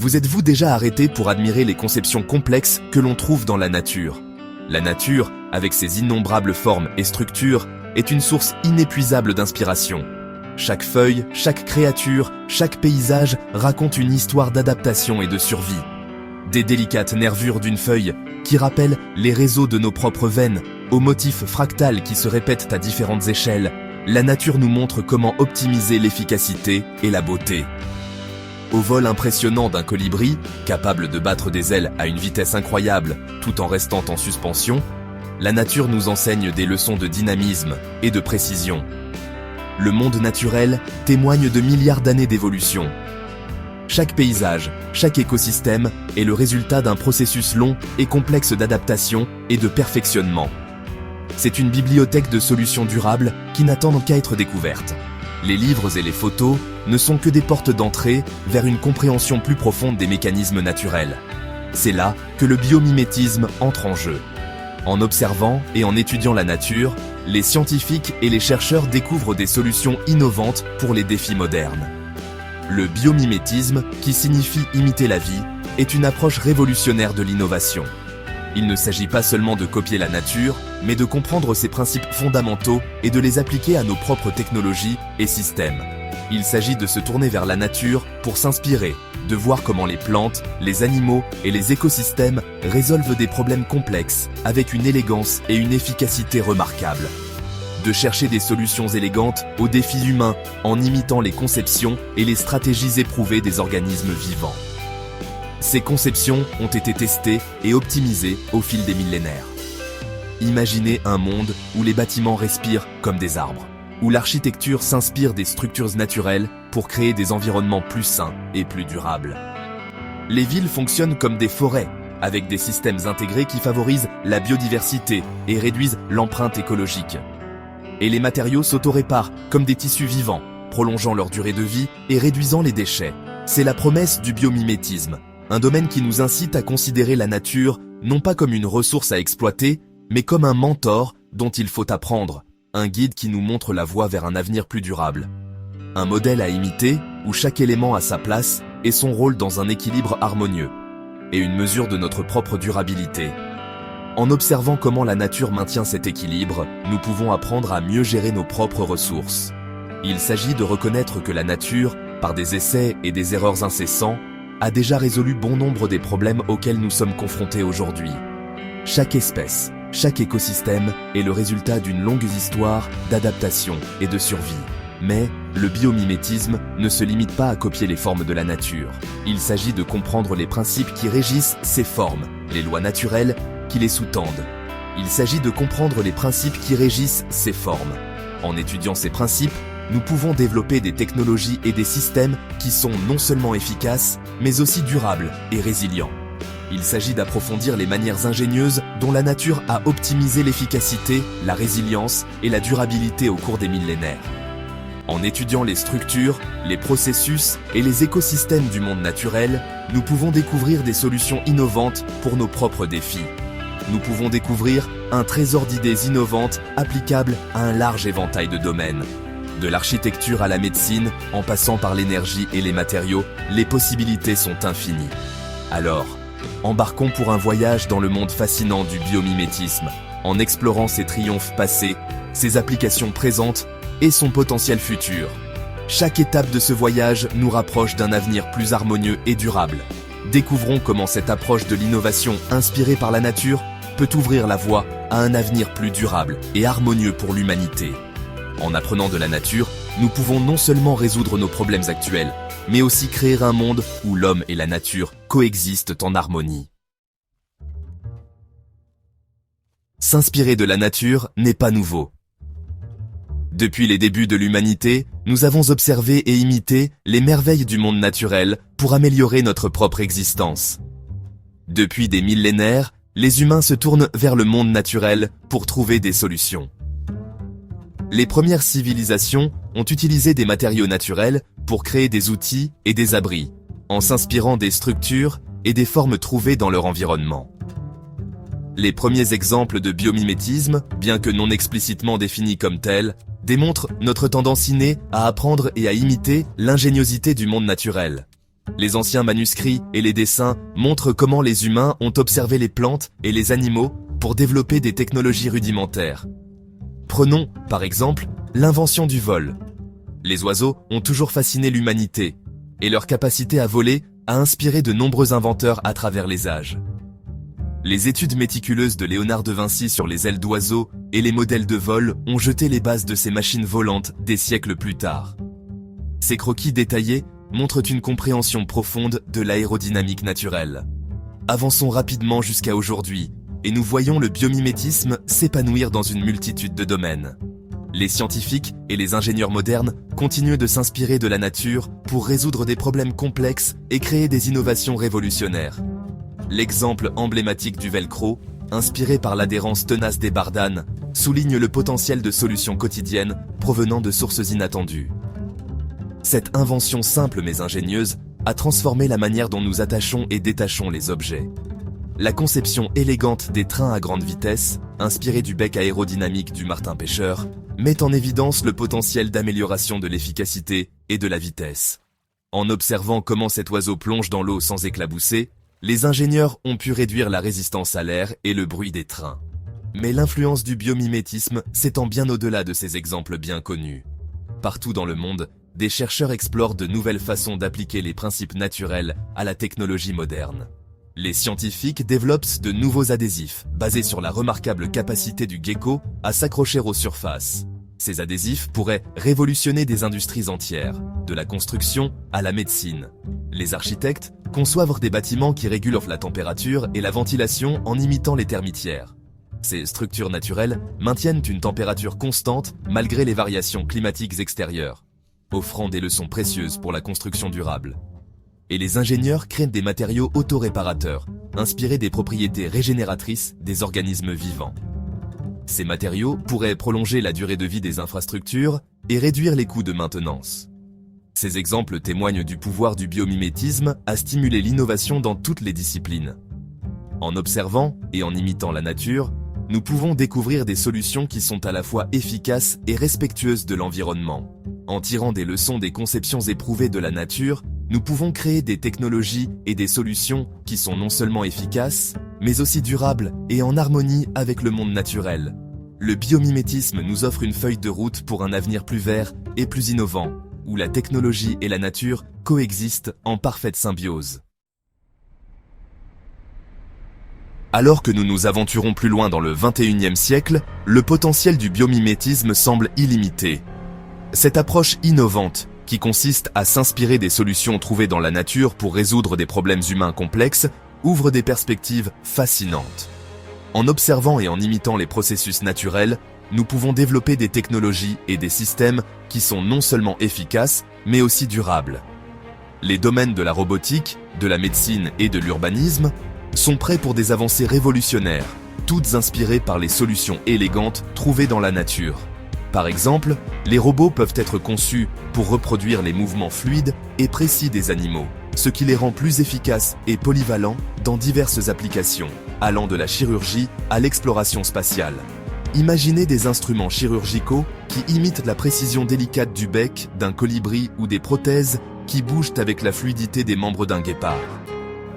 Vous êtes-vous déjà arrêté pour admirer les conceptions complexes que l'on trouve dans la nature? La nature, avec ses innombrables formes et structures, est une source inépuisable d'inspiration. Chaque feuille, chaque créature, chaque paysage raconte une histoire d'adaptation et de survie. Des délicates nervures d'une feuille qui rappellent les réseaux de nos propres veines, aux motifs fractales qui se répètent à différentes échelles, la nature nous montre comment optimiser l'efficacité et la beauté. Au vol impressionnant d'un colibri, capable de battre des ailes à une vitesse incroyable tout en restant en suspension, la nature nous enseigne des leçons de dynamisme et de précision. Le monde naturel témoigne de milliards d'années d'évolution. Chaque paysage, chaque écosystème est le résultat d'un processus long et complexe d'adaptation et de perfectionnement. C'est une bibliothèque de solutions durables qui n'attendent qu'à être découvertes. Les livres et les photos ne sont que des portes d'entrée vers une compréhension plus profonde des mécanismes naturels. C'est là que le biomimétisme entre en jeu. En observant et en étudiant la nature, les scientifiques et les chercheurs découvrent des solutions innovantes pour les défis modernes. Le biomimétisme, qui signifie imiter la vie, est une approche révolutionnaire de l'innovation. Il ne s'agit pas seulement de copier la nature, mais de comprendre ses principes fondamentaux et de les appliquer à nos propres technologies et systèmes. Il s'agit de se tourner vers la nature pour s'inspirer, de voir comment les plantes, les animaux et les écosystèmes résolvent des problèmes complexes avec une élégance et une efficacité remarquables. De chercher des solutions élégantes aux défis humains en imitant les conceptions et les stratégies éprouvées des organismes vivants. Ces conceptions ont été testées et optimisées au fil des millénaires. Imaginez un monde où les bâtiments respirent comme des arbres, où l'architecture s'inspire des structures naturelles pour créer des environnements plus sains et plus durables. Les villes fonctionnent comme des forêts, avec des systèmes intégrés qui favorisent la biodiversité et réduisent l'empreinte écologique. Et les matériaux s'auto-réparent comme des tissus vivants, prolongeant leur durée de vie et réduisant les déchets. C'est la promesse du biomimétisme, un domaine qui nous incite à considérer la nature non pas comme une ressource à exploiter, mais comme un mentor dont il faut apprendre, un guide qui nous montre la voie vers un avenir plus durable. Un modèle à imiter où chaque élément a sa place et son rôle dans un équilibre harmonieux, et une mesure de notre propre durabilité. En observant comment la nature maintient cet équilibre, nous pouvons apprendre à mieux gérer nos propres ressources. Il s'agit de reconnaître que la nature, par des essais et des erreurs incessants, a déjà résolu bon nombre des problèmes auxquels nous sommes confrontés aujourd'hui. Chaque espèce, chaque écosystème est le résultat d'une longue histoire d'adaptation et de survie. Mais le biomimétisme ne se limite pas à copier les formes de la nature. Il s'agit de comprendre les principes qui régissent ces formes, les lois naturelles qui les sous-tendent. Il s'agit de comprendre les principes qui régissent ces formes. En étudiant ces principes, nous pouvons développer des technologies et des systèmes qui sont non seulement efficaces, mais aussi durables et résilients. Il s'agit d'approfondir les manières ingénieuses dont la nature a optimisé l'efficacité, la résilience et la durabilité au cours des millénaires. En étudiant les structures, les processus et les écosystèmes du monde naturel, nous pouvons découvrir des solutions innovantes pour nos propres défis. Nous pouvons découvrir un trésor d'idées innovantes applicables à un large éventail de domaines. De l'architecture à la médecine, en passant par l'énergie et les matériaux, les possibilités sont infinies. Alors, embarquons pour un voyage dans le monde fascinant du biomimétisme, en explorant ses triomphes passés, ses applications présentes et son potentiel futur. Chaque étape de ce voyage nous rapproche d'un avenir plus harmonieux et durable. Découvrons comment cette approche de l'innovation inspirée par la nature peut ouvrir la voie à un avenir plus durable et harmonieux pour l'humanité. En apprenant de la nature, nous pouvons non seulement résoudre nos problèmes actuels, mais aussi créer un monde où l'homme et la nature coexistent en harmonie. S'inspirer de la nature n'est pas nouveau. Depuis les débuts de l'humanité, nous avons observé et imité les merveilles du monde naturel pour améliorer notre propre existence. Depuis des millénaires, les humains se tournent vers le monde naturel pour trouver des solutions. Les premières civilisations ont utilisé des matériaux naturels pour créer des outils et des abris, en s'inspirant des structures et des formes trouvées dans leur environnement. Les premiers exemples de biomimétisme, bien que non explicitement définis comme tels, démontrent notre tendance innée à apprendre et à imiter l'ingéniosité du monde naturel. Les anciens manuscrits et les dessins montrent comment les humains ont observé les plantes et les animaux pour développer des technologies rudimentaires. Prenons, par exemple, l'invention du vol. Les oiseaux ont toujours fasciné l'humanité, et leur capacité à voler a inspiré de nombreux inventeurs à travers les âges. Les études méticuleuses de Léonard de Vinci sur les ailes d'oiseaux et les modèles de vol ont jeté les bases de ces machines volantes des siècles plus tard. Ces croquis détaillés montrent une compréhension profonde de l'aérodynamique naturelle. Avançons rapidement jusqu'à aujourd'hui, et nous voyons le biomimétisme s'épanouir dans une multitude de domaines. Les scientifiques et les ingénieurs modernes continuent de s'inspirer de la nature pour résoudre des problèmes complexes et créer des innovations révolutionnaires. L'exemple emblématique du velcro, inspiré par l'adhérence tenace des bardanes, souligne le potentiel de solutions quotidiennes provenant de sources inattendues. Cette invention simple mais ingénieuse a transformé la manière dont nous attachons et détachons les objets. La conception élégante des trains à grande vitesse, inspirée du bec aérodynamique du martin-pêcheur, met en évidence le potentiel d'amélioration de l'efficacité et de la vitesse. En observant comment cet oiseau plonge dans l'eau sans éclabousser, les ingénieurs ont pu réduire la résistance à l'air et le bruit des trains. Mais l'influence du biomimétisme s'étend bien au-delà de ces exemples bien connus. Partout dans le monde, des chercheurs explorent de nouvelles façons d'appliquer les principes naturels à la technologie moderne. Les scientifiques développent de nouveaux adhésifs, basés sur la remarquable capacité du gecko à s'accrocher aux surfaces. Ces adhésifs pourraient révolutionner des industries entières, de la construction à la médecine. Les architectes conçoivent des bâtiments qui régulent la température et la ventilation en imitant les termitières. Ces structures naturelles maintiennent une température constante malgré les variations climatiques extérieures, offrant des leçons précieuses pour la construction durable. Et les ingénieurs créent des matériaux autoréparateurs, inspirés des propriétés régénératrices des organismes vivants. Ces matériaux pourraient prolonger la durée de vie des infrastructures et réduire les coûts de maintenance. Ces exemples témoignent du pouvoir du biomimétisme à stimuler l'innovation dans toutes les disciplines. En observant et en imitant la nature, nous pouvons découvrir des solutions qui sont à la fois efficaces et respectueuses de l'environnement. En tirant des leçons des conceptions éprouvées de la nature, nous pouvons créer des technologies et des solutions qui sont non seulement efficaces, mais aussi durables et en harmonie avec le monde naturel. Le biomimétisme nous offre une feuille de route pour un avenir plus vert et plus innovant, où la technologie et la nature coexistent en parfaite symbiose. Alors que nous nous aventurons plus loin dans le XXIe siècle, le potentiel du biomimétisme semble illimité. Cette approche innovante, qui consiste à s'inspirer des solutions trouvées dans la nature pour résoudre des problèmes humains complexes, ouvre des perspectives fascinantes. En observant et en imitant les processus naturels, nous pouvons développer des technologies et des systèmes qui sont non seulement efficaces, mais aussi durables. Les domaines de la robotique, de la médecine et de l'urbanisme sont prêts pour des avancées révolutionnaires, toutes inspirées par les solutions élégantes trouvées dans la nature. Par exemple, les robots peuvent être conçus pour reproduire les mouvements fluides et précis des animaux, ce qui les rend plus efficaces et polyvalents dans diverses applications, allant de la chirurgie à l'exploration spatiale. Imaginez des instruments chirurgicaux qui imitent la précision délicate du bec d'un colibri ou des prothèses qui bougent avec la fluidité des membres d'un guépard.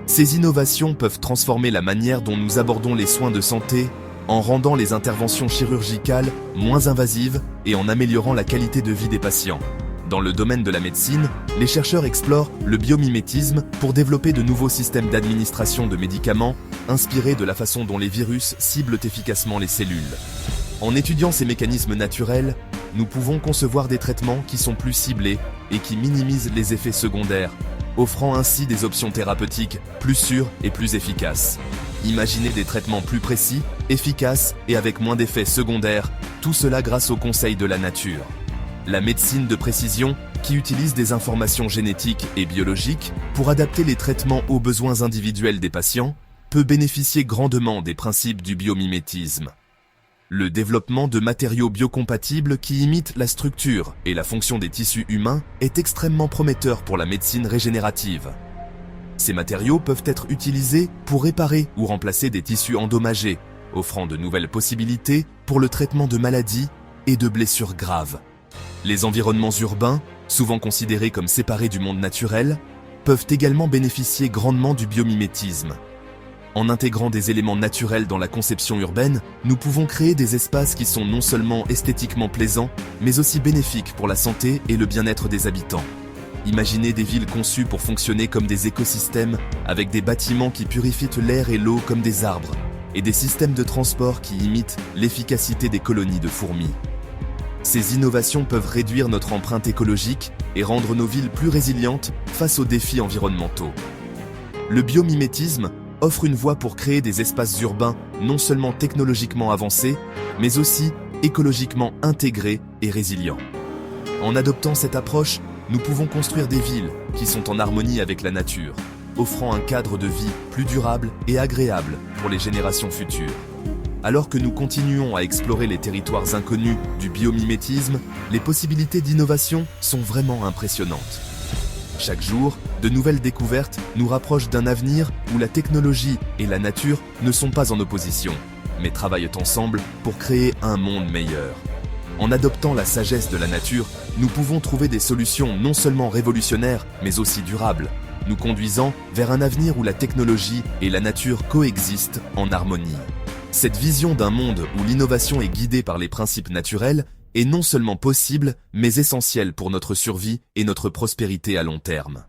Ces innovations peuvent transformer la manière dont nous abordons les soins de santé en rendant les interventions chirurgicales moins invasives et en améliorant la qualité de vie des patients. Dans le domaine de la médecine, les chercheurs explorent le biomimétisme pour développer de nouveaux systèmes d'administration de médicaments inspirés de la façon dont les virus ciblent efficacement les cellules. En étudiant ces mécanismes naturels, nous pouvons concevoir des traitements qui sont plus ciblés et qui minimisent les effets secondaires, offrant ainsi des options thérapeutiques plus sûres et plus efficaces. Imaginez des traitements plus précis, efficaces et avec moins d'effets secondaires, tout cela grâce aux conseils de la nature. La médecine de précision, qui utilise des informations génétiques et biologiques pour adapter les traitements aux besoins individuels des patients, peut bénéficier grandement des principes du biomimétisme. Le développement de matériaux biocompatibles qui imitent la structure et la fonction des tissus humains est extrêmement prometteur pour la médecine régénérative. Ces matériaux peuvent être utilisés pour réparer ou remplacer des tissus endommagés, offrant de nouvelles possibilités pour le traitement de maladies et de blessures graves. Les environnements urbains, souvent considérés comme séparés du monde naturel, peuvent également bénéficier grandement du biomimétisme. En intégrant des éléments naturels dans la conception urbaine, nous pouvons créer des espaces qui sont non seulement esthétiquement plaisants, mais aussi bénéfiques pour la santé et le bien-être des habitants. Imaginez des villes conçues pour fonctionner comme des écosystèmes, avec des bâtiments qui purifient l'air et l'eau comme des arbres, et des systèmes de transport qui imitent l'efficacité des colonies de fourmis. Ces innovations peuvent réduire notre empreinte écologique et rendre nos villes plus résilientes face aux défis environnementaux. Le biomimétisme offre une voie pour créer des espaces urbains non seulement technologiquement avancés, mais aussi écologiquement intégrés et résilients. En adoptant cette approche, nous pouvons construire des villes qui sont en harmonie avec la nature, offrant un cadre de vie plus durable et agréable pour les générations futures. Alors que nous continuons à explorer les territoires inconnus du biomimétisme, les possibilités d'innovation sont vraiment impressionnantes. Chaque jour, de nouvelles découvertes nous rapprochent d'un avenir où la technologie et la nature ne sont pas en opposition, mais travaillent ensemble pour créer un monde meilleur. En adoptant la sagesse de la nature, nous pouvons trouver des solutions non seulement révolutionnaires, mais aussi durables, nous conduisant vers un avenir où la technologie et la nature coexistent en harmonie. Cette vision d'un monde où l'innovation est guidée par les principes naturels est non seulement possible, mais essentielle pour notre survie et notre prospérité à long terme.